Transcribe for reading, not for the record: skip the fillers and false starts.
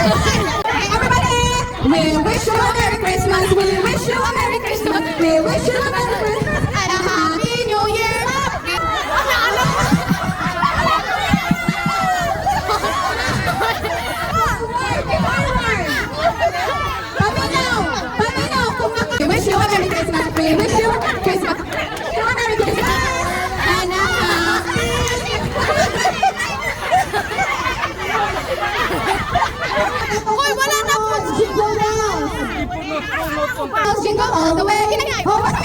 Everybody, we wish you a Merry Christmas. We wish you a Merry Christmas. We wish you a Merry Christmas and a Happy New Year. We wish you a Merry Christmas. We wish you a Merry Christmas. You a Merry Christmas and a Happy. Hoy, wala na po! Jingle bells! Jingle all the way!